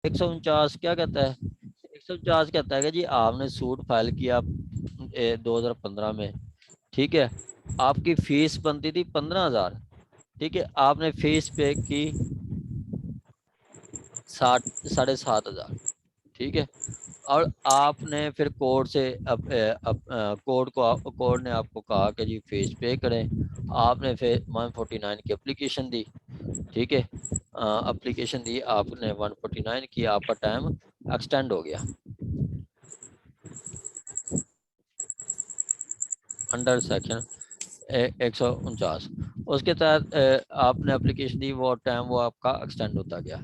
149 क्या कहता है? 149 कहता है कि जी आपने सूट फाइल किया 2015 में, ठीक है, आपकी फीस बनती थी 15,000, ठीक है, आपने फीस पे की 7,500, ठीक है, और आपने फिर कोर्ट से कोर्ट ने आपको कहा कि जी फीस पे करें, आपने फिर 149 की एप्लीकेशन दी, ठीक है, एप्लीकेशन दी आपने 149 की, आपका टाइम एक्सटेंड हो गया अंडर सेक्शन 149, उसके तहत आपने एप्लीकेशन दी, वो टाइम वो आपका एक्सटेंड होता गया,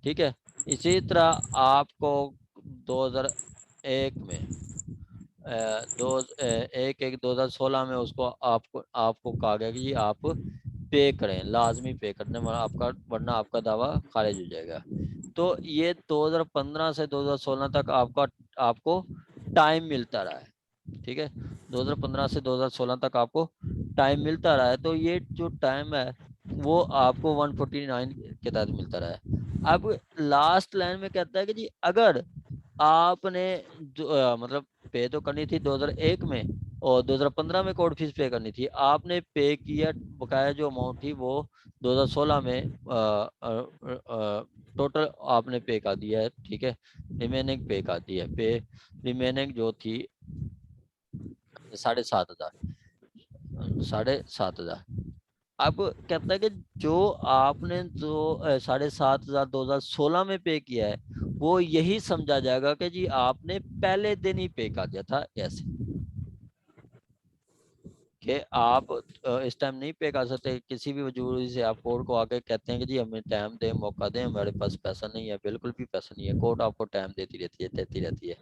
ठीक है। इसी तरह आपको 2001 में 2016 में उसको आपको आपको कहा गया कि जी आप पे करें, लाजमी पे करने वाला आपका, वरना आपका दावा खारिज हो जाएगा। तो ये 2015 से 2016 तक आपको टाइम मिलता रहा है, ठीक है, 2015 से 2016 तक आपको टाइम मिलता रहा है। तो ये जो टाइम है वो आपको 149 के तहत मिलता रहा है। अब लास्ट लाइन में कहता है कि जी अगर आपने मतलब पे तो करनी थी 2001 में और 2015 में कोर्ट फीस पे करनी थी, आपने पे किया, बकाया जो अमाउंट थी वो 2016 में टोटल आपने पे कर दिया है, ठीक है, रिमेनिंग पे कर दी है, पे रिमेनिंग जो थी 7,500, 7,500। अब कहता है कि जो आपने जो 7,500 2016 में पे किया है वो यही समझा जाएगा कि जी आपने पहले दिन ही पे कर दिया था, ऐसे कि आप इस टाइम नहीं पे कर सकते, किसी भी वजूद से आप कोर्ट को आके कहते हैं कि जी हमें टाइम दें, मौका दें, हमारे पास पैसा नहीं है, बिल्कुल भी पैसा नहीं है, कोर्ट आपको टाइम देती रहती है।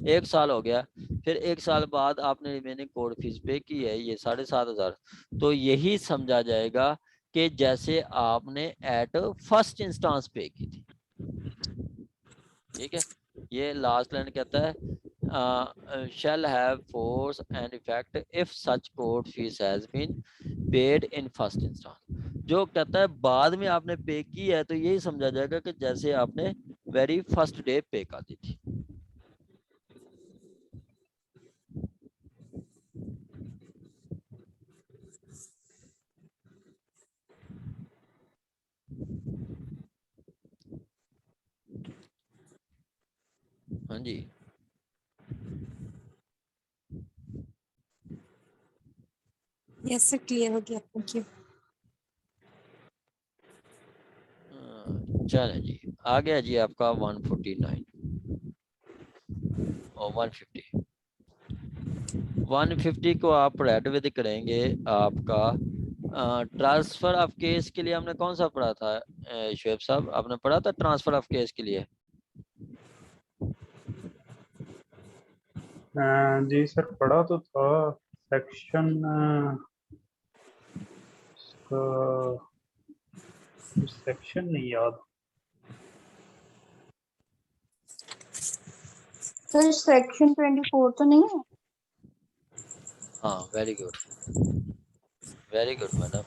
1 साल हो गया, फिर 1 साल बाद आपने रिमेनिंग कोर्ट फीस पे की है ये 7,500, तो यही समझा जाएगा कि जैसे आपने एट फर्स्ट इंस्टांस पे की थी, ठीक है। ये लास्ट लाइन कहता है shall have force and effect if such court fees has been paid in first instance। जो कहता है बाद में आपने पे की है तो यही समझा जाएगा कि जैसे आपने वेरी फर्स्ट डे पे कर दी थी। हाँ जी, यस सर, क्लियर हो गया, थैंक यू। चलें जी, आ गया जी आपका 149 और 150। 150 को आप रेड विद करेंगे आपका ट्रांसफर ऑफ केस के लिए। हमने कौन सा पढ़ा था शुएब साहब, आपने पढ़ा था ट्रांसफर ऑफ केस के लिए? जी सर, पढ़ा तो था सेक्शन सेक्शन नहीं याद। सर सेक्शन 24 तो नहीं है? हाँ, very good, very good madam.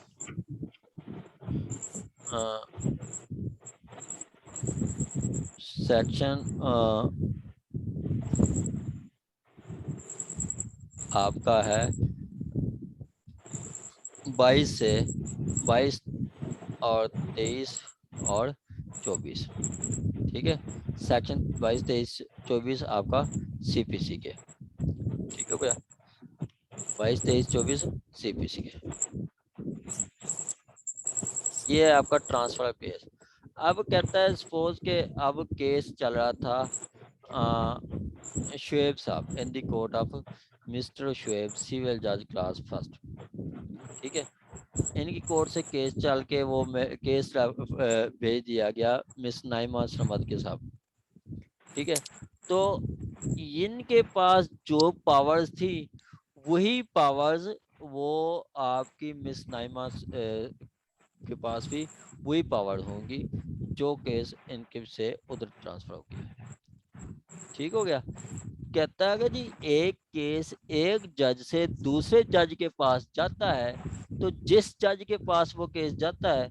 Section आपका है 22 से 22 और 23 और 24, ठीक है, सेक्शन 22 23 24 आपका सीपीसी के, ठीक हो गया, 22 23 24 सीपीसी के, ये है आपका ट्रांसफर केस। अब कहता है सपोज के अब केस चल रहा था शुएब साहब in the court of mister Shoaib civil जज क्लास फर्स्ट, ठीक है, इनकी कोर्ट से केस चल के वो केस भेज दिया गया मिस नाइमा समद के साहब, ठीक है। तो इनके पास जो पावर्स थी वही पावर्स वो आपकी मिस नाइमा के पास भी वही पावर होंगी जो केस इनके से उधर ट्रांसफर हो गया, ठीक हो गया। कहता है कि जी एक केस एक जज से दूसरे जज के पास जाता है तो जिस जज के पास वो केस जाता है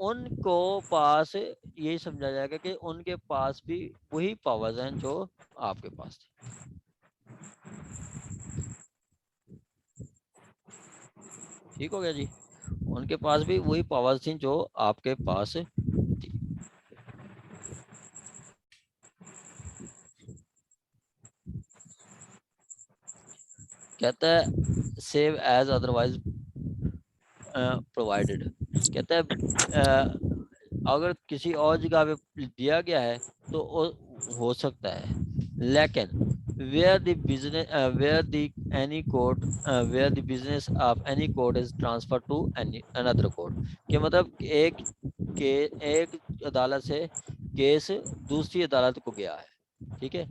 उनको पास यही समझा जाएगा कि उनके पास भी वही पावर्स हैं जो आपके पास थी। ठीक हो गया जी, उनके पास भी वही पावर्स थी जो आपके पास थी। कहता है सेव एज अदरवाइज प्रोवाइडेड, कहता है अगर किसी और जगह पे दिया गया है तो हो सकता है, लेकिन where the business where the any code where the business of any code is transferred to any another code, कि मतलब एक अदालत से केस दूसरी अदालत को गया है, ठीक है,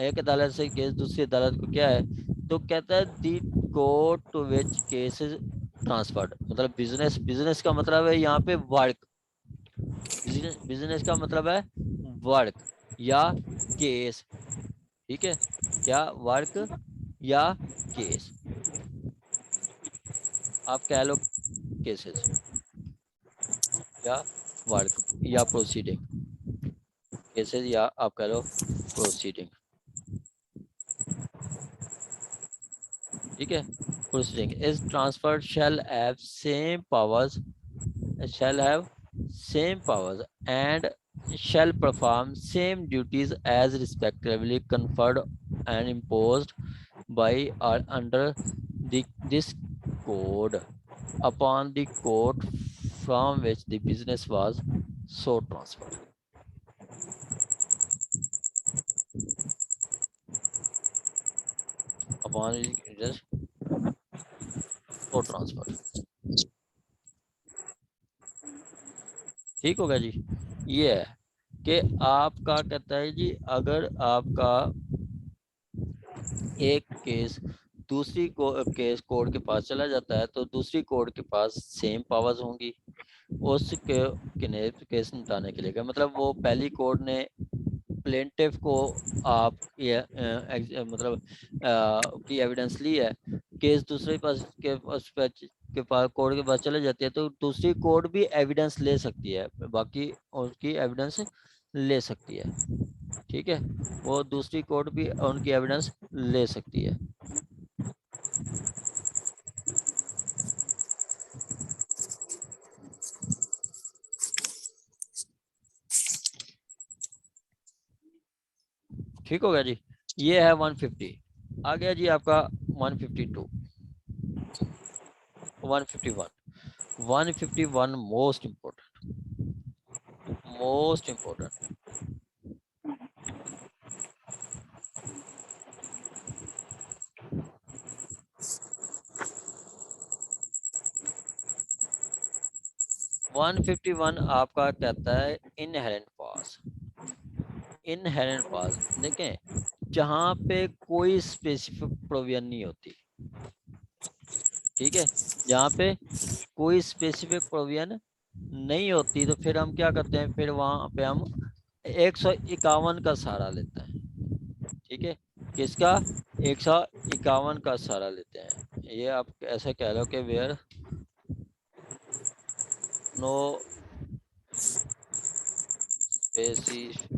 एक अदालत से केस दूसरी अदालत को क्या है, तो कहता है the court to which case is transferred, मतलब बिजनेस का मतलब है यहाँ पे वर्क, बिजनेस का मतलब है वर्क या केस, ठीक है, क्या वर्क या केस, आप कह लो केसेस या वर्क या प्रोसीडिंग, केसेस या आप कह लो प्रोसीडिंग, ठीक है, proceeding is transferred shall have same powers and shall perform same duties as respectively conferred and imposed by or under this code upon the court from which the business was so transferred. Upon it is so transferred. ठीक होगा जी, ये है कि आपका कहता है जी अगर आपका एक केस दूसरी केस कोर्ट के पास चला जाता है तो दूसरी कोर्ट के पास सेम पावर्स होंगी उस केस निपटाने के लिए, मतलब वो पहली कोर्ट ने प्लेंटिफ को आप मतलब की एविडेंस ली है, केस दूसरे पास के पास कोर्ट के पास चले जाती है तो दूसरी कोर्ट भी एविडेंस ले सकती है, बाकी उसकी एविडेंस ले सकती है, ठीक है, वो दूसरी कोर्ट भी उनकी एविडेंस ले सकती है। ठीक हो गया जी, ये है 150। आ गया जी आपका 152, 151 मोस्ट इम्पोर्टेंट 151 आपका कहता है इनहेरेंट पास, देखें जहां पे कोई स्पेसिफिक प्रोविजन नहीं होती, ठीक है, जहाँ पे कोई स्पेसिफिक प्रोविजन नहीं होती तो फिर हम क्या करते हैं, फिर वहां पे हम 151 का सहारा लेते हैं, ठीक है, किसका 151 का सहारा लेते हैं, ये आप ऐसे कह लो कि where no specific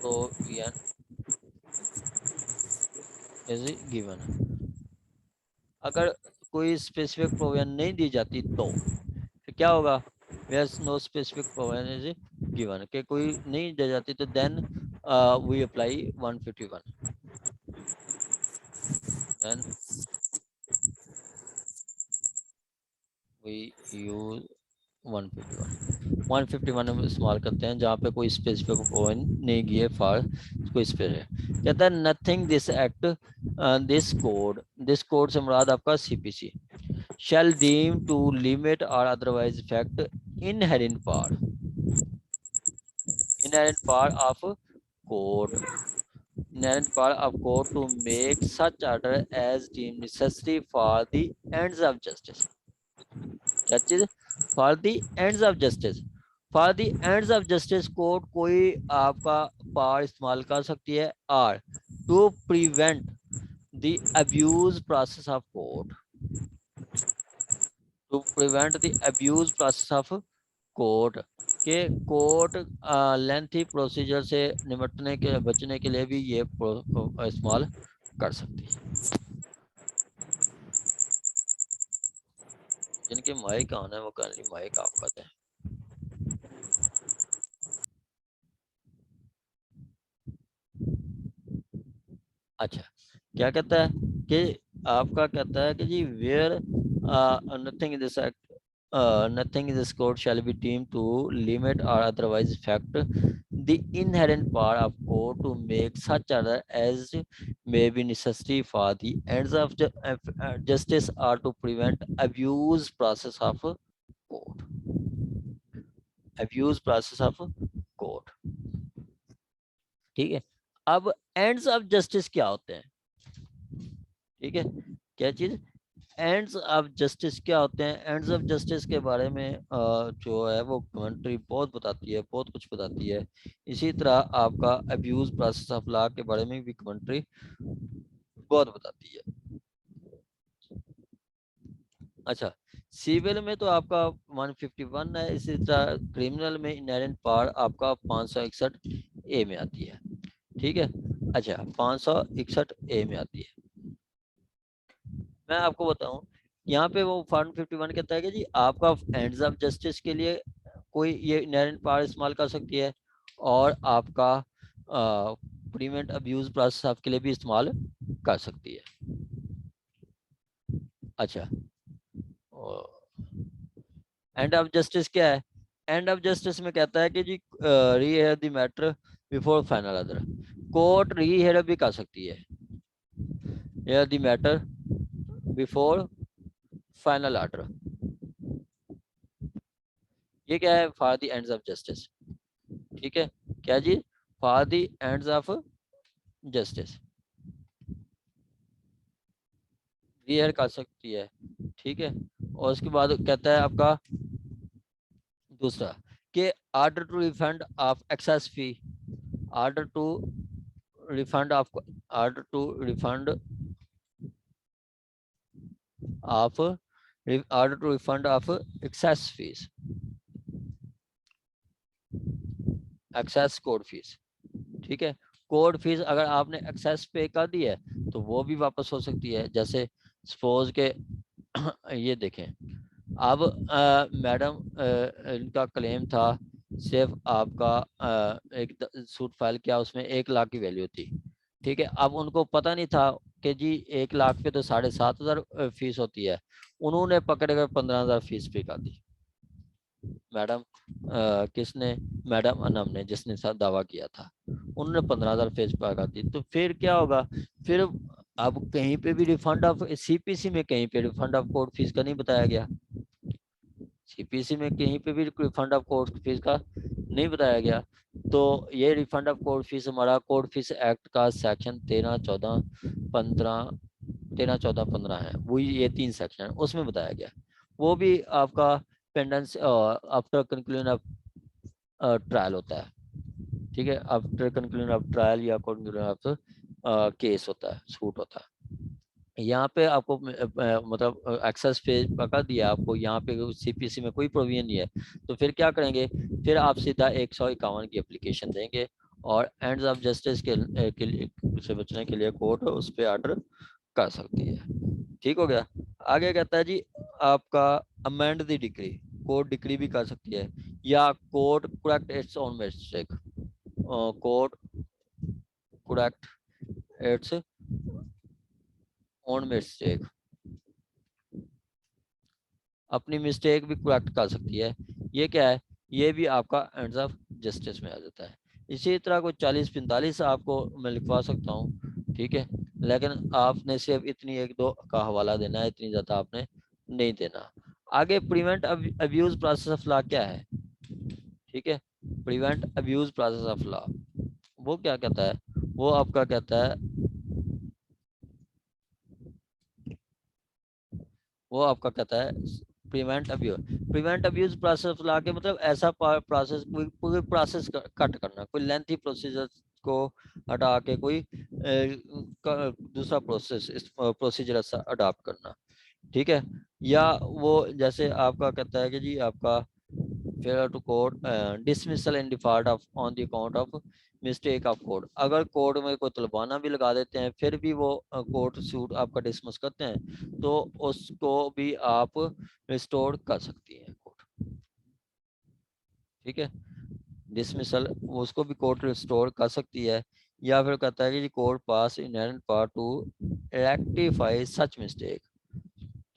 provision is given, अगर कोई स्पेसिफिक प्रोविजन नहीं दी जाती तो फिर क्या होगा, where no specific provision is given, के कोई नहीं दी जाती तो then we apply 151, then we use 151 में इस्तेमाल करते हैं जहाँ पे कोई स्पेसिफिक प्रोविजन नहीं गिए फॉर कोई स्पेसिफिक, कहता है nothing this act this code से मुराद आपका CPC shall deem to limit or otherwise affect inherent power of court to make such order as deemed necessary for the ends of justice, क्या चीज, for the ends of justice court कोई आपका power इस्तेमाल कर सकती है, और to prevent the abuse process of court court के कोर्ट लेंथी प्रोसीजर से निपटने के बचने के लिए भी ये इस्तेमाल कर सकती है। जिनके माइक ऑन है वो कल माइक ऑफ करते हैं। अच्छा, क्या कहता है कि आपका कहता है कि जी where nothing in this act nothing in this code shall be deemed to limit or otherwise affect the inherent power of court to make such order as may be necessary for the ends of justice or to prevent abuse process of court. Abuse process of court. ठीक है, अब ends of justice क्या होते हैं? ठीक है, क्या चीज एंड्स ऑफ जस्टिस क्या होते हैं? एंड्स ऑफ जस्टिस के बारे में जो है वो कमेंट्री बहुत बताती है, बहुत कुछ बताती है। इसी तरह आपका अब्यूज प्रोसेस ऑफ लॉ के बारे में भी कमेंट्री बहुत बताती है। अच्छा, सिविल में तो आपका 151 है, इसी तरह क्रिमिनल में इनहेरेंट पावर आपका 561 ए में आती है। ठीक है, अच्छा 561 ए में आती है। मैं आपको बताऊं, यहाँ पे वो 151 कहता है कि जी आपका एंड्स ऑफ जस्टिस के लिए कोई ये इनहेरेंट पावर इस्तेमाल कर सकती है और आपका प्रिवेंट अब्यूज प्रोसेस ऑफ के लिए भी इस्तेमाल कर सकती है। अच्छा, एंड ऑफ जस्टिस क्या है? एंड ऑफ जस्टिस में कहता है कि जी rehear the matter before final order. Court rehear भी कर सकती है, hear the matter before final order. ये क्या है? For the ends of justice. ठीक है, क्या जी? For the ends of justice rehear कर सकती है। ठीक है, और उसके बाद कहता है आपका दूसरा कि order to refund of excess fee, order to refund of order to refund of order to refund of excess fees, excess court fees. ठीक है, कोर्ट फीस अगर आपने एक्सेस पे कर दी है तो वो भी वापस हो सकती है। जैसे सपोज के ये देखें, अब मैडम इनका क्लेम था सिर्फ आपका एक सूट फाइल किया, उसमें 1 लाख की वैल्यू थी। ठीक है, अब उनको पता नहीं था कि जी 1 लाख पे तो 7,500 फीस होती है। उन्होंने पकड़ कर 15,000 फीस पे कर दी। मैडम किसने? मैडम अनम ने, जिसने साथ दावा किया था, उन्होंने 15,000 फीस पे कर दी। तो फिर क्या होगा? फिर अब कहीं पे भी रिफंड ऑफ सीपीसी में कहीं पे रिफंड ऑफ कोर्ट फीस का नहीं बताया गया। सीपीसी में कहीं पे भी रिफंड ऑफ कोर्ट फीस का नहीं बताया गया। तो ये रिफंड ऑफ कोर्ट फीस हमारा कोर्ट फीस एक्ट का सेक्शन 13, 14, 15, 13, 14, 15 है, वो ये 3 सेक्शन है, उसमें बताया गया। वो भी आपका pendens after conclusion of trial होता है। ठीक है, आफ्टर कंक्लूजन ऑफ ट्रायल या कंक्लूजन ऑफ केस होता है, सूट होता है। यहाँ पे आपको मतलब एक्सेस पे पकड़ दिया आपको, यहाँ पे सीपीसी में कोई प्रोविजन नहीं है। तो फिर क्या करेंगे? फिर आप सीधा 151 की एप्लीकेशन देंगे और एंड्स ऑफ जस्टिस के लिए से बचने के लिए कोर्ट उस पर ऑर्डर कर सकती है। ठीक हो गया। आगे कहता है जी आपका amend the decree, court decree भी कर सकती है या court correct its own mistake, court correct its own mistake, अपनी मिस्टेक भी करेक्ट कर सकती है। ये क्या है? ये भी आपका एंड्स ऑफ जस्टिस में आ जाता है। इसी तरह कोई 40-45 आपको मैं लिखवा सकता हूँ। ठीक है, लेकिन आपने सिर्फ इतनी 1-2 का हवाला देना है, इतनी ज़्यादा आपने नहीं देना। आगे prevent abuse process of law क्या है? ठीक है, prevent abuse process of law वो क्या कहता है? वो आपका कहता है, वो आपका कहता है prevent abuse process of law के मतलब ऐसा प्रोसेस, कोई प्रोसेस कट करना, कोई लेंथी प्रोसीजर को हटा के कोई दूसरा प्रोसीजर अडॉप्ट करना। ठीक है, या वो जैसे आपका कहता है कि जी आपका failure to court, dismissal in default of on the account of mistake of court। अगर कोर्ट में कोई तलबाना भी लगा देते हैं फिर भी वो कोर्ट सूट आपका डिसमिस करते हैं तो उसको भी आप रिस्टोर कर सकती है कोर्ट। ठीक है, डिसमिसल उसको भी कोर्ट रिस्टोर कर सकती है। या फिर कहता है कि कोर्ट पास inherent power to rectify such mistake.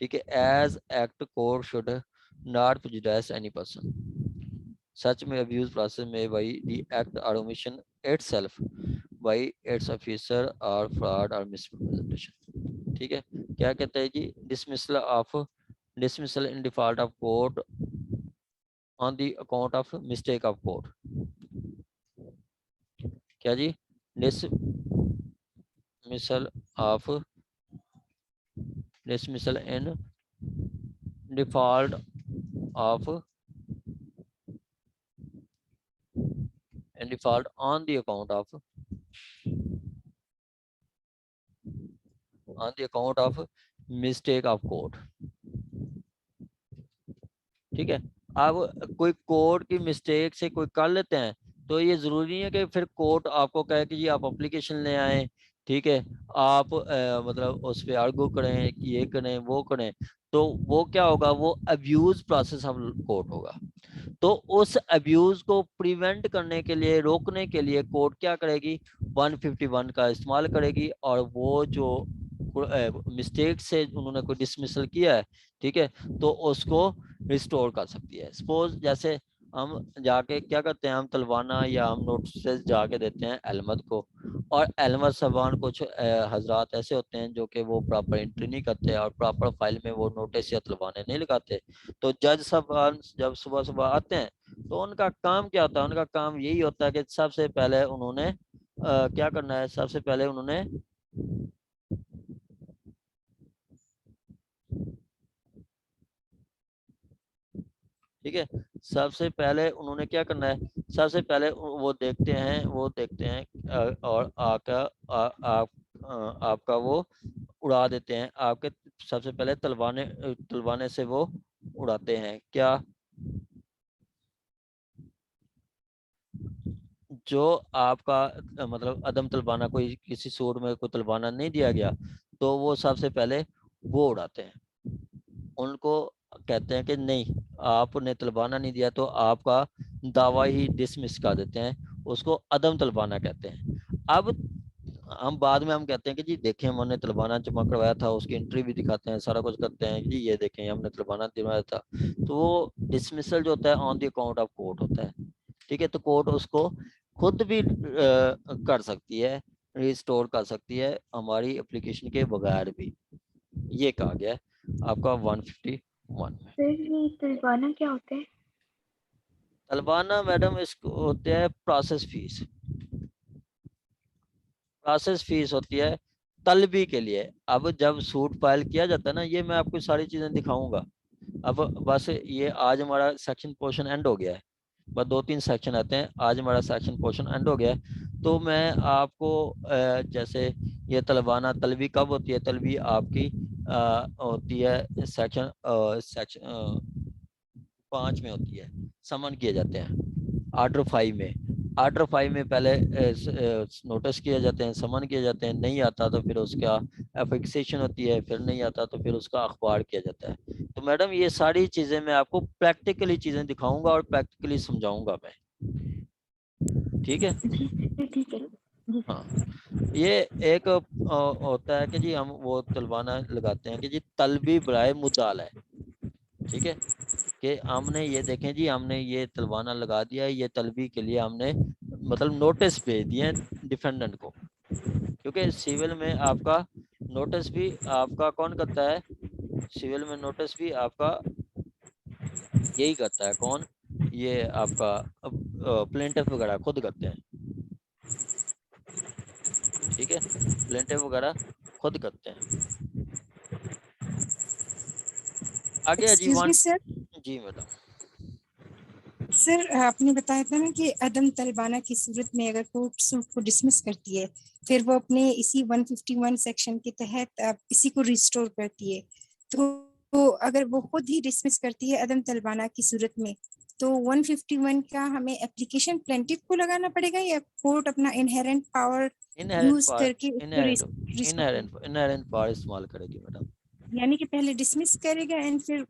ठीक है, as act court should not prejudice any person such में अब्यूज प्रोसेस में बाई द एक्ट और omission itself by its officer और फ्रॉड और मिसरिप्रेजेंटेशन। ठीक है, क्या कहते हैं जी, dismissal in default of court on the account of mistake of court। क्या जी, dismissal in default on the account of mistake of court। ठीक है, अब कोई कोर्ट की मिस्टेक से कोई कर लेते हैं तो ये जरूरी नहीं है कि फिर कोर्ट आपको कहे कि जी आप एप्लीकेशन ले आए। ठीक है, आप मतलब उस पर आर्गू करें, ये करें वो करें, तो वो क्या होगा, वो अब्यूज प्रोसेस ऑफ कोर्ट होगा। तो उस अब्यूज को प्रिवेंट करने के लिए, रोकने के लिए कोर्ट क्या करेगी, 151 का इस्तेमाल करेगी और वो जो मिस्टेक से उन्होंने कोई डिसमिसल किया है, ठीक है, तो उसको रिस्टोर कर सकती है। सपोज जैसे हम जाके क्या करते हैं, हम तलवाना या हम नोटिस जाके देते हैं एलमद को, और एलमद साहबान कुछ हजरात ऐसे होते हैं जो कि वो प्रॉपर एंट्री नहीं करते और प्रॉपर फाइल में वो नोटिस या तलवाने नहीं लगाते। तो जज साहबान जब सुबह सुबह आते हैं तो उनका काम क्या होता है, उनका काम यही होता है कि सबसे पहले उन्होंने क्या करना है, सबसे पहले उन्होंने ठीक है, सबसे पहले उन्होंने क्या करना है, सबसे पहले वो देखते हैं और आपका वो उड़ा देते हैं, आपके सबसे पहले तलवाने से वो उड़ाते हैं। क्या जो आपका मतलब अदम तलबाना, कोई किसी सूट में कोई तलबाना नहीं दिया गया तो वो सबसे पहले वो उड़ाते हैं, उनको कहते हैं कि नहीं आपने तलबाना नहीं दिया, तो आपका दावा ही डिसमिस कर देते हैं, उसको अदम तलबाना कहते हैं। अब हम बाद में हम कहते हैं कि जी देखें हमने तलबाना जमा करवाया था, उसकी एंट्री भी दिखाते हैं, सारा कुछ करते हैं कि जी ये देखें हमने तलबाना दिलवाया था। तो वो डिसमिसल जो होता है on the account of court होता है। ठीक है, तो कोर्ट उसको खुद भी कर सकती है, रिस्टोर कर सकती है हमारी एप्लीकेशन के बगैर भी। ये कहा गया है आपका 151 में। फिर ये तलबाना क्या होता है? तलबाना मैडम इसको होते है प्रोसेस फीस। प्रोसेस फीस होती है तलबी के लिए। अब जब सूट फाइल किया जाता है ना, ये मैं आपको सारी चीजें दिखाऊंगा। अब बस ये आज हमारा सेक्शन पोर्शन एंड हो गया है, बस 2-3 सेक्शन आते हैं, आज हमारा सेक्शन पोर्शन एंड हो गया है। तो मैं आपको जैसे ये तलबाना तलबी कब होती है, तलबी आपकी होती है सेक्शन 5 में होती है, समन किए जाते हैं। ऑर्डर 5 में, ऑर्डर 5 में पहले नोटिस किए जाते हैं, समन किए जाते हैं, नहीं आता तो फिर उसका एफिक्सेशन होती है, फिर नहीं आता तो फिर उसका अखबार किया जाता है। तो मैडम ये सारी चीजें मैं आपको प्रैक्टिकली चीजें दिखाऊंगा और प्रैक्टिकली समझाऊंगा मैं। ठीक है, ठीक है जी। हाँ, ये एक होता है कि जी हम वो तलबाना लगाते हैं कि जी तलबी बराए मुद्दाल है। ठीक है, कि हमने ये देखें जी हमने ये तलवाना लगा दिया है, ये तलबी के लिए हमने मतलब नोटिस भेज दिए हैं डिफेंडेंट को, क्योंकि सिविल में आपका नोटिस भी आपका कौन करता है, सिविल में नोटिस भी आपका यही करता है, कौन, ये आपका प्लेंटिफ वगैरह खुद करते हैं। ठीक है, प्लेंटिफ वगैरह खुद करते हैं। आगे जी एक्सक्यूज मी सर, जी मैडम। सर आपने बताया था ना कि अदम तलबाना की सूरत में अगर कोर्ट सूट को डिसमिस करती है फिर वो अपने इसी 151 सेक्शन के तहत इसी को रिस्टोर करती है, तो अगर वो खुद ही डिसमिस करती है अदम तलबाना की सूरत में तो 151 का हमें एप्लीकेशन प्लेंटिफ को लगाना पड़ेगा या कोर्ट अपना इनहेरेंट पावर यूज करके उसको इनहेरेंट पावर इस्तेमाल करेगी मैडम। यानी कि पहले डिसमिस करेगा एंड फिर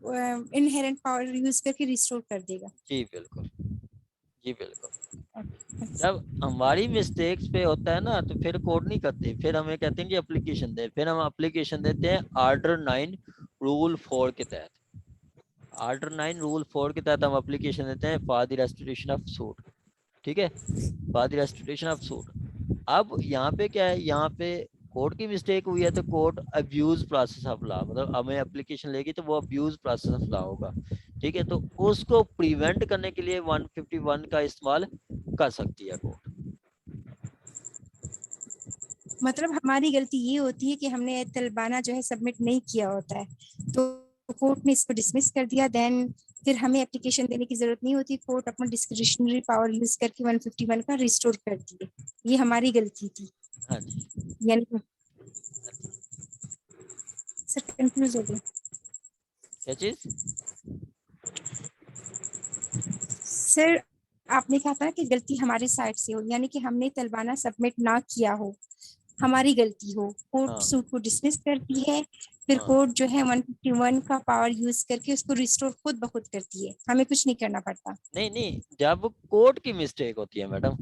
इनहेरेंट पावर यूज करके रिस्टोर कर देगा। जी बिल्कुल, जी बिल्कुल। जब हमारी मिस्टेक्स पे होता है ना तो फिर कोड नहीं करते, फिर हमें कहते हैं कि एप्लीकेशन दे, फिर हम एप्लीकेशन देते हैं आर्डर 9 रूल 4 के तहत। आर्डर 9 रूल 4 के तहत हम एप्लीकेशन देते हैं for the restoration of suit, ठीक है, for the restoration of suit. अब यहाँ पे क्या है, यहाँ पे कोर्ट की मिस्टेक हुई है तो court abuse process of law, मतलब हमें एप्लीकेशन लेगी तो वो अब्यूज प्रोसेस ऑफ लॉ होगा, ठीक है, तो उसको प्रिवेंट करने के लिए 151 का इस्तेमाल कर सकती है कोर्ट। मतलब हमारी गलती ये होती है कि हमने तलबाना जो है सबमिट नहीं किया होता है, तो कोर्ट ने इसको डिसमिस कर दिया, देन फिर हमें एप्लीकेशन देने की जरूरत नहीं होती, कोर्ट अपना डिस्क्रिशनरी पावर यूज करके 151 का रिस्टोर कर दिए। ये हमारी गलती थी। हाँ जी, यानी सर कंफ्यूज हो गए। क्या चीज? सर आपने कहा था कि गलती हमारी साइड से हो, यानी कि हमने तलबाना सबमिट ना किया हो, हमारी गलती हो, कोर्ट हाँ सूट को डिसमिस करती है, फिर हाँ, कोर्ट जो है 151 का पावर यूज करके उसको रिस्टोर खुद ब खुद करती है, हमें कुछ नहीं करना पड़ता। नहीं नहीं, जब कोर्ट की मिस्टेक होती है मैडम,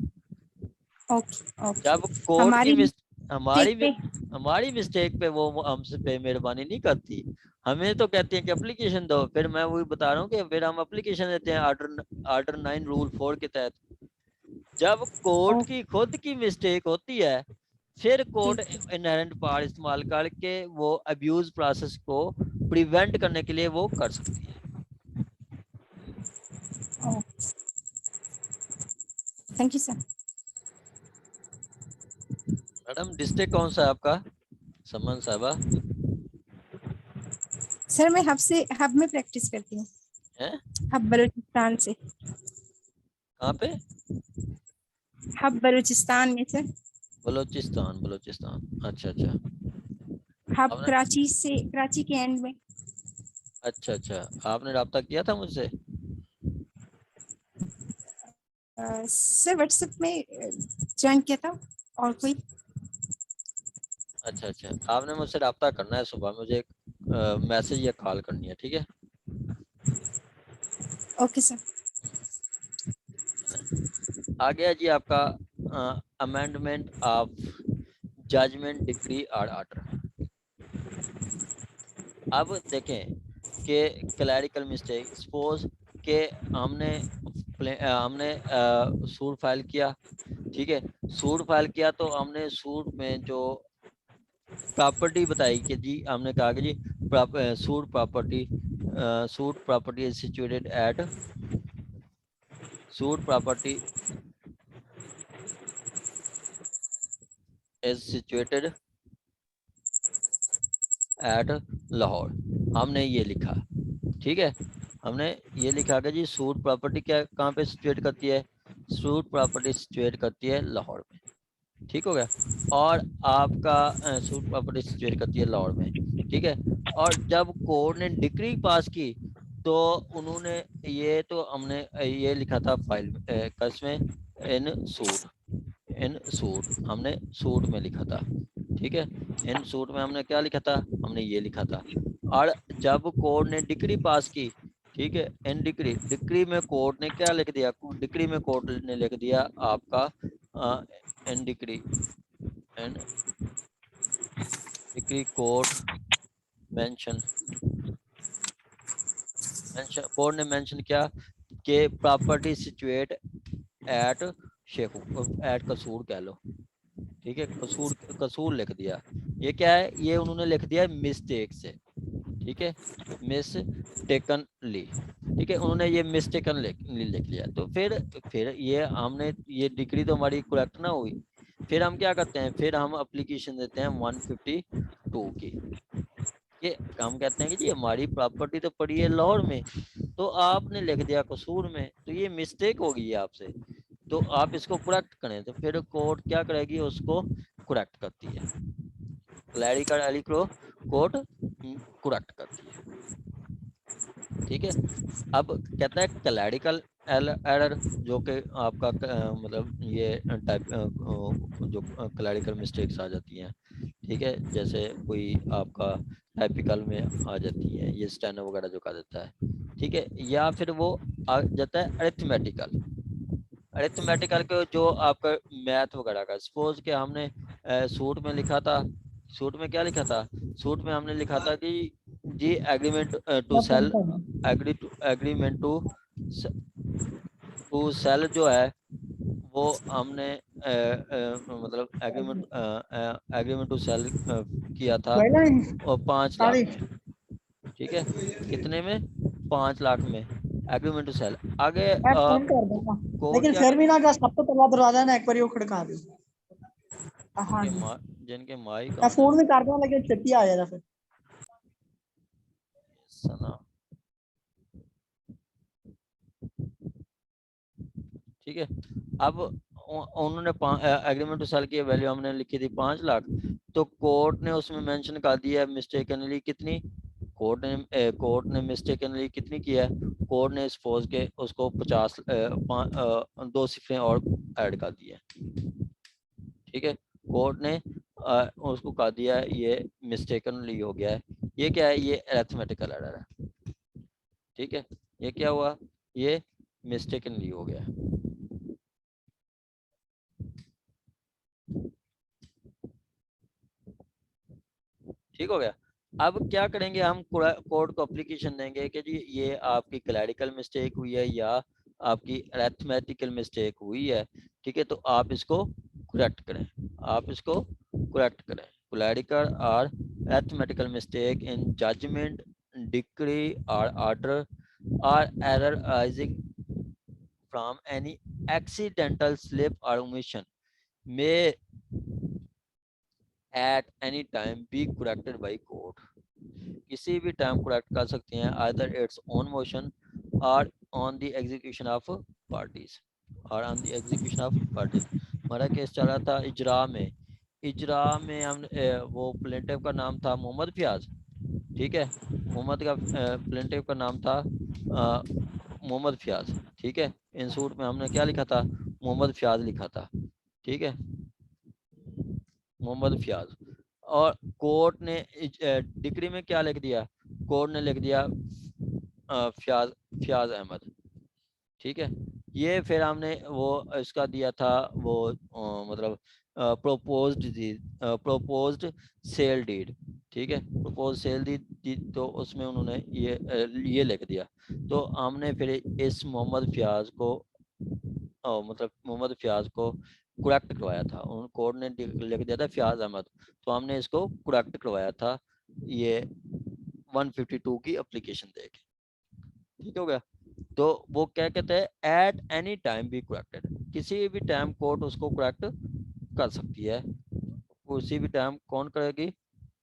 ओके ओके। जब कोर्ट की हमारी हमारी मिस्टेक पे वो हमसे पे मेहरबानी नहीं करती, हमें तो कहती है कि एप्लीकेशन दो, फिर मैं वही बता रहा हूँ कि फिर हम एप्लीकेशन देते हैं आर्डर 9 रूल 4 के तहत। जब कोर्ट की खुद की मिस्टेक होती है फिर कोर्ट इनहेरेंट पावर इस्तेमाल करके वो अब्यूज प्रोसेस को प्रिवेंट करने के लिए वो कर सकती है। Thank you sir. Madam district कौन सा है आपका? समन साहबा सर मैं हब में प्रैक्टिस करती हूँ, है? हब बलूचिस्तान से। कहाँ पे? हब बलूचिस्तान में सर। बलोचिस्तान, बलोचिस्तान, अच्छा अच्छा। हब आपने कराची के एंड में। अच्छा अच्छा, आपने राब्ता किया था मुझसे? सर व्हाट्सएप में ज्वाइन किया था, और कोई? अच्छा अच्छा, आपने मुझसे राब्ता करना है, सुबह मुझे एक मैसेज या कॉल करनी है, ठीक है? Okay sir. आ गया जी आपका अमेंडमेंट ऑफ जजमेंट डिक्री और ऑर्डर। अब देखें कि क्लैरिकल मिस्टेक, सपोज के हमने सूट फाइल किया, ठीक है, सूट फाइल किया तो हमने सूट में जो प्रॉपर्टी बताई कि जी हमने कहा कि जी suit property is situated at suit property is situated at Lahore, हमने ये लिखा, ठीक है, हमने ये लिखा कि जी सूट प्रॉपर्टी क्या कहाँ पे सिचुएट करती है, सूट प्रॉपर्टी सिचुएट करती है लाहौर में, ठीक हो गया, और आपका सूट प्रॉपर्टी सिचुएट करती है लाहौर में, ठीक है। और जब कोर्ट ने डिक्री पास की तो उन्होंने ये तो हमने ये लिखा था फाइल कसमें इन सूट हमने सूट में लिखा था, ठीक है, इन सूट में हमने क्या लिखा था, हमने ये लिखा था। और जब कोर्ट ने डिक्री पास की, ठीक है, इन डिक्री में कोर्ट ने क्या लिख दिया, डिक्री में कोर्ट ने लिख दिया आपका इन डिक्री कोर्ट मेंशन कोर्ट ने मेंशन किया कि प्रॉपर्टी सिचुएट एट कसूर कह लो, ठीक है, कसूर लिख दिया, ये क्या है, ये उन्होंने लिख दिया मिस्टेक से, ठीक है, मिस्टेकनली, ठीक है, उन्होंने ये मिस्टेकन लिख लिया, तो फिर ये हमने ये डिग्री तो हमारी करेक्ट ना हुई, फिर हम क्या करते हैं, फिर हम एप्लीकेशन देते हैं 152 की, ये हम कहते हैं कि जी हमारी प्रॉपर्टी तो पड़ी है लाहौर में, तो आपने लिख दिया कसूर में, तो ये मिस्टेक हो गई है आपसे, तो आप इसको करेक्ट करें, तो फिर कोर्ट क्या करेगी, उसको करेक्ट करती है, क्लैरिकल एली को कोर्ट करेक्ट करती है, ठीक है। अब कहता है क्लैरिकल एरर जो कि आपका मतलब ये टाइप जो क्लरिकल मिस्टेक्स आ जाती हैं, ठीक है, जैसे कोई आपका टाइपिकल में आ जाती है, ये स्टेनो वगैरह जो कहा जाता है, ठीक है, या फिर वो आ जाता है अरिथमेटिकल। अरिथमेटिकल के जो आपका मैथ वगैरह का, सपोज कि हमने सूट में लिखा था, सूट में क्या लिखा था, सूट में हमने लिखा था कि जी agreement to sell, agreement to sell जो है वो हमने मतलब एग्रीमेंट टू सेल किया था और 5 लाख में, ठीक है, कितने में, 5 लाख में एग्रीमेंट टू सेल। आगे फोन कर दूंगा, कोड लेकिन क्या फिर भी ना, सब तो पहला दरवाजा ना एक बार वो खड़का दो। हाँ जी, जिनके माइक मैं फोन में कर दूंगा, लेकिन छुट्टी आ जाएगा फिर। सना, ठीक है। अब उन्होंने एग्रीमेंट टू सेल की वैल्यू हमने लिखी थी 5 लाख, तो कोर्ट ने उसमें मेंशन कर दिया है मिस्टेकनली कितनी, कोर्ट ने मिस्टेकनली कितनी किया है, कोर्ट ने सपोज के उसको 50 2 सिफरें और ऐड कर दी है, ठीक है, कोर्ट ने उसको कह दिया ये मिस्टेकनली हो गया है, ये क्या है, ये अरिथमेटिकल एरर है, ठीक है, ये क्या हुआ, ये मिस्टेकनली हो गया, ठीक हो गया। अब क्या करेंगे हम, कोर्ट को एप्लीकेशन देंगे कि जी ये आपकी क्लैरिकल मिस्टेक हुई है या आपकी अरिथमेटिकल मिस्टेक हुई है, ठीक है, तो आप इसको करेक्ट करें, आप इसको करेक्ट करें, क्लैरिकल और arithmetical mistake in judgement, decree और ऑर्डर और error arising from any accidental slip or omission may at any time be corrected by court, किसी भी टाइम करेक्ट कर सकते हैं, either its own motion or on the execution of parties, और on the execution of parties। हमारा case चल रहा था इजरा में, इजरा में हम वो प्लेंटिव का नाम था मोहम्मद फयाज, ठीक है, मोहम्मद का प्लेंटिव का नाम था मोहम्मद फयाज, ठीक है, इन सूट में हमने क्या लिखा था, मोहम्मद फयाज लिखा था, ठीक है, मोहम्मद फयाज, और कोर्ट ने डिक्री में क्या लिख दिया, कोर्ट ने लिख दिया फयाज अहमद, ठीक है, ये फिर हमने वो इसका दिया था वो मतलब प्रोपोज्ड सेल डीड, ठीक है, प्रोपोज सेल डीड, तो उसमें उन्होंने ये लिख दिया, तो हमने फिर इस मोहम्मद फयाज को मतलब मोहम्मद फयाज को करेक्ट करवाया था, उन कोर्ट ने लिख दिया था फयाज अहमद, तो हमने इसको करेक्ट करवाया था ये 152 की एप्लीकेशन देके, ठीक हो गया। तो वो क्या कहते हैं, eight any time be corrected, किसी भी टाइम कोर्ट उसको करेक्ट कर सकती है, किसी भी टाइम कौन करेगी,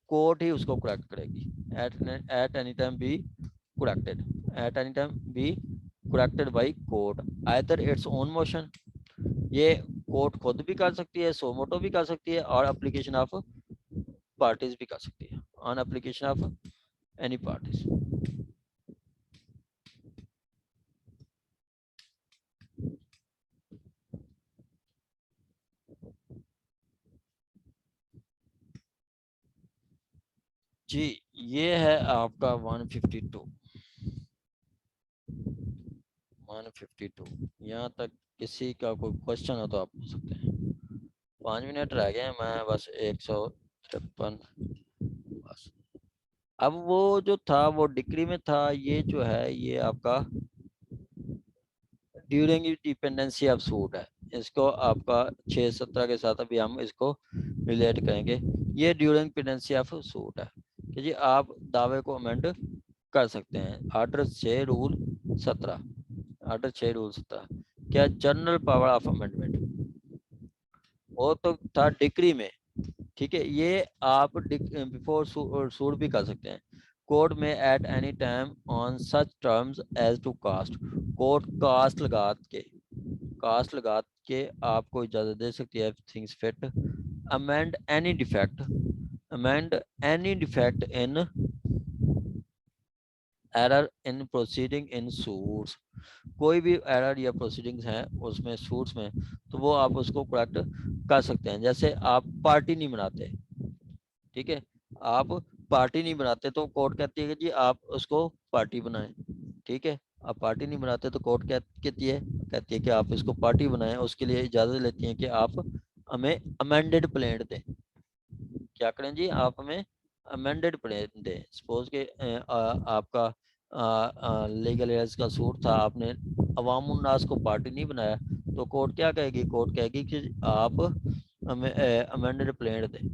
कोर्ट ही उसको करेक्ट करेगी, eight any time be corrected, eight any time be corrected by court, either its own motion, ये कोर्ट खुद भी कर सकती है, सोमोटो भी कर सकती है, और एप्लीकेशन ऑफ पार्टीज भी कर सकती है, on application of any parties. जी ये है आपका 152। यहाँ तक किसी का कोई क्वेश्चन हो तो आप पूछ सकते हैं। 5 मिनट रह गए हैं, मैं बस 153 बस। अब वो जो था वो डिग्री में था, ये जो है ये आपका ड्यूरिंग डिपेंडेंसी ऑफ सूट है, इसको आपका 617 के साथ अभी हम इसको रिलेट करेंगे। ये ड्यूरिंग डिपेंडेंसी ऑफ सूट है कि जी आप दावे को अमेंड कर सकते हैं। आर्डर 6 रूल 17, आर्डर 6 रूल 17 क्या जनरल पावर ऑफ अमेंडमेंट, वो तो था डिक्री में, ठीक है, ये आप बिफोर सूट भी कर सकते हैं। कोर्ट में at any time on such terms as to cost, court cost लगा के आपको इजाजत दे सकती है thinks fit amend any defect in error in proceeding in suits, कोई भी एरर या प्रोसीडिंग्स हैं उसमें सूट्स में, तो वो आप उसको करेक्ट कर सकते हैं। जैसे आप पार्टी नहीं बनाते, ठीक है, आप पार्टी नहीं बनाते तो कोर्ट कहती है कि जी आप उसको पार्टी बनाएं, ठीक है। आप पार्टी नहीं बनाते तो कोर्ट क्या कहती है कि आप इसको पार्टी बनाएं, उसके लिए इजाजत लेती है कि आप हमें अमेंडेड प्लेन दें। क्या करें जी, आप हमें अमेंडेड प्लेन दें। सपोज के आपका लीगल एयर्स का सूट था, आपने अवाम उन्नास को पार्टी नहीं बनाया, तो कोर्ट क्या कहेगी, कोर्ट कहेगी कि आप हमें अमेंडेड प्लेन दें,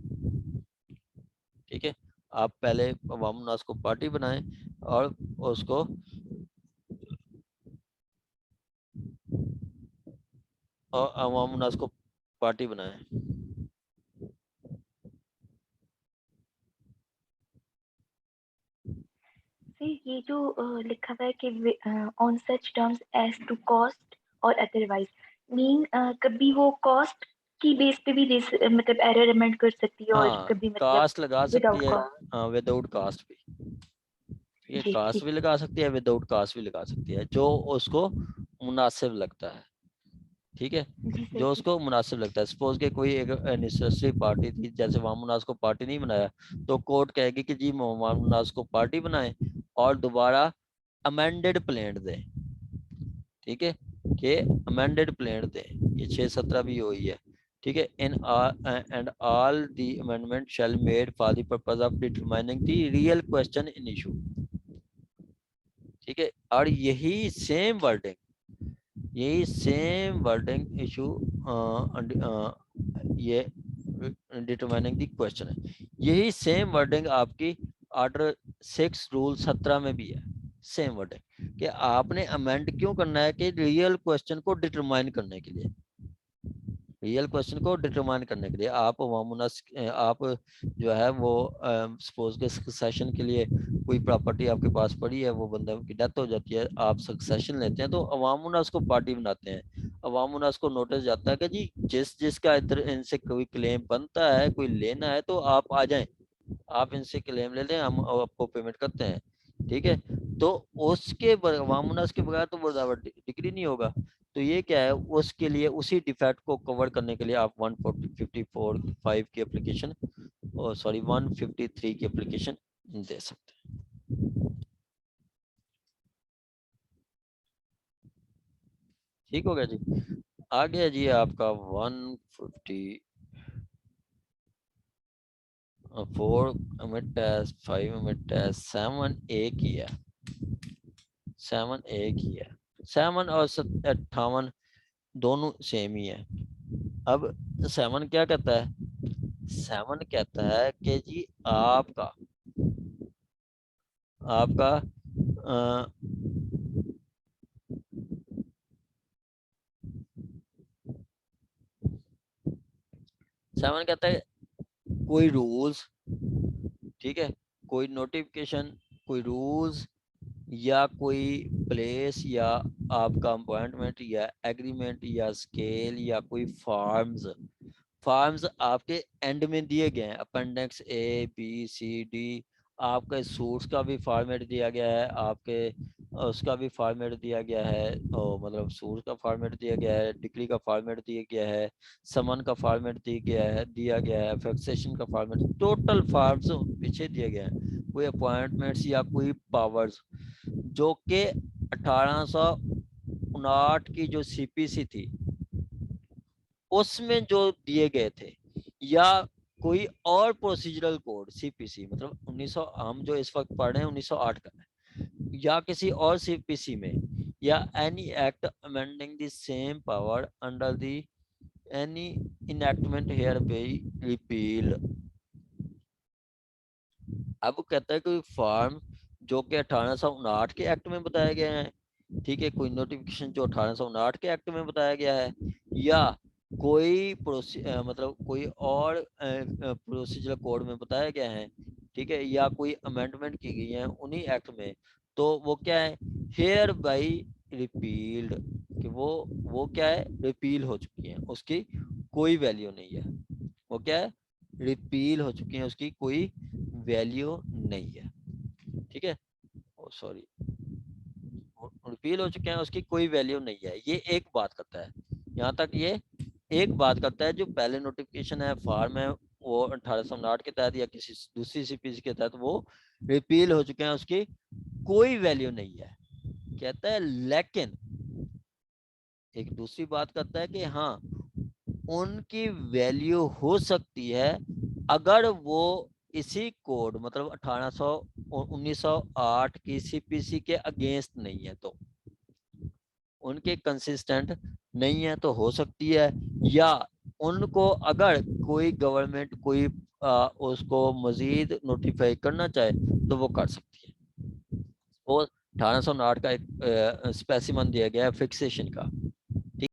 ठीक है। आप पहले अवाम उन्नास को पार्टी बनाएं और उसको अवाम उन्नास को पार्टी बनाएं। सर ये जो लिखा हुआ है कि on such terms as to cost और अदरवाइज, मीन कभी वो कॉस्ट की बेस पे भी मतलब एरर अमेंड कर सकती है, और हाँ, कभी मतलब कास्ट लगा सकती विदाउट है, कॉस्ट। हाँ विदाउट कास्ट भी, ठीक है, जी कास्ट ठीक। भी लगा सकती है, विदाउट कास्ट भी लगा सकती है, जो उसको मुनासिब लगता है, ठीक है, जी सर जो जी। उसको मुनासिब लगता है। सपोज के कोई एक नेसेसरी पार्टी थी, जैसे वामुनास को पार्टी नहीं बनाया, तो कोर्ट कहेगी कि जी वामुनास को पार्टी बनाए और दोबारा अमेंडेड प्लेन दें, ठीक है, कि अमेंडेड प्लेन दें। ये 617 भी हुई है, ठीक है। In and all the amendment shall made for the purpose of determining the real question in issue, ठीक है। और यही सेम वर्डिंग इशू ये डिटरमाइनिंग द क्वेश्चन है, यही सेम वर्डिंग आपकी ऑर्डर 6 रूल 17 में भी है, सेम वर्डिंग कि आपने अमेंड क्यों करना है, कि रियल क्वेश्चन को डिटरमाइन करने के लिए, रियल क्वेश्चन को डिटरमाइन करने के लिए आप आप जो है वो सपोज के सक्सेशन के लिए कोई प्रॉपर्टी आपके पास पड़ी है, वो बंदा की डेथ हो जाती है, आप सक्सेशन लेते हैं, तो अवामुनास को पार्टी बनाते हैं। अवामुनास को नोटिस जाता है कि जी जिसका इधर इनसे कोई क्लेम बनता है, कोई लेना है, तो आप आ जाएं, आप इनसे क्लेम ले लें, हम आपको पेमेंट करते हैं, ठीक है। तो उसके वामुनास के बगैर तो वो डिग्री नहीं होगा। तो ये क्या है, उसके लिए उसी डिफेक्ट को कवर करने के लिए आप 154 की एप्लीकेशन, सॉरी 153 की एप्लीकेशन दे सकते हैं। ठीक हो गया जी। आ गया जी आपका 154 मिनट टेस्ट, 5 मिनट टेस्ट, 7 एक ही है, 7 एक ही है, 7 और 58 दोनों सेम ही है। अब 7 क्या कहता है, 7 कहता है कि जी आपका अ, 7 कहता है कोई रूल्स, ठीक है, कोई नोटिफिकेशन, कोई रूल्स या कोई प्लेस या आपका अपॉइंटमेंट या एग्रीमेंट या स्केल या कोई फॉर्म्स आपके एंड में दिए गए हैं, appendix A B C D, आपके सूट्स का भी फॉर्मेट दिया गया है, आपके उसका भी फॉर्मेट दिया गया है, मतलब सूट्स का फॉर्मेट दिया गया है, डिग्री का फॉर्मेट दिया गया है, समन का फॉर्मेट दिया गया है, फिक्सेशन का फॉर्मेट, टोटल फॉर्म्स पीछे दिए गए हैं। कोई अपॉइंटमेंट्स या कोई पावर्स जो कि 1859 की जो CPC थी उसमें जो दिए गए थे, या कोई और प्रोसीजरल कोड CPC, मतलब 1900 हम जो इस वक्त पढ़ रहे हैं 1908 का है, या किसी और CPC में, या any act amending the same power under the any enactment hereby repeal. अब कहता है कोई फॉर्म जो कि 1859 के एक्ट में बताया गया है, ठीक है, कोई नोटिफिकेशन जो 1859 के एक्ट में बताया गया है, या कोई मतलब कोई और प्रोसीजर कोड में बताया गया है, ठीक है, या कोई अमेंडमेंट की गई है उन्हीं एक्ट में, तो वो क्या है, हेयर बाई रिपील्ड, कि वो क्या है, रिपील हो चुकी है, उसकी कोई वैल्यू नहीं है, वो क्या है, रिपील हो चुकी है, उसकी कोई वैल्यू नहीं है, ठीक है। सॉरी, रिपील हो चुके हैं उसकी कोई वैल्यू नहीं है। ये एक बात करता है, यहाँ तक ये एक बात करता है। जो पहले नोटिफिकेशन है फार्म है वो 1859 के तहत या किसी दूसरी सीपीसी के तहत वो रिपील हो चुके हैं, उसकी कोई वैल्यू नहीं है। कहता है लेकिन एक दूसरी बात करता है कि हाँ उनकी वैल्यू हो सकती है अगर वो इसी कोड मतलब 1908 की सीपीसी के अगेंस्ट नहीं है, तो उनके कंसिस्टेंट नहीं है तो हो सकती है। या उनको अगर कोई गवर्नमेंट कोई उसको मजीद नोटिफाई करना चाहे तो वो कर सकती है। वो 1809 का एक स्पेसिमन दिया गया है फिक्सेशन का,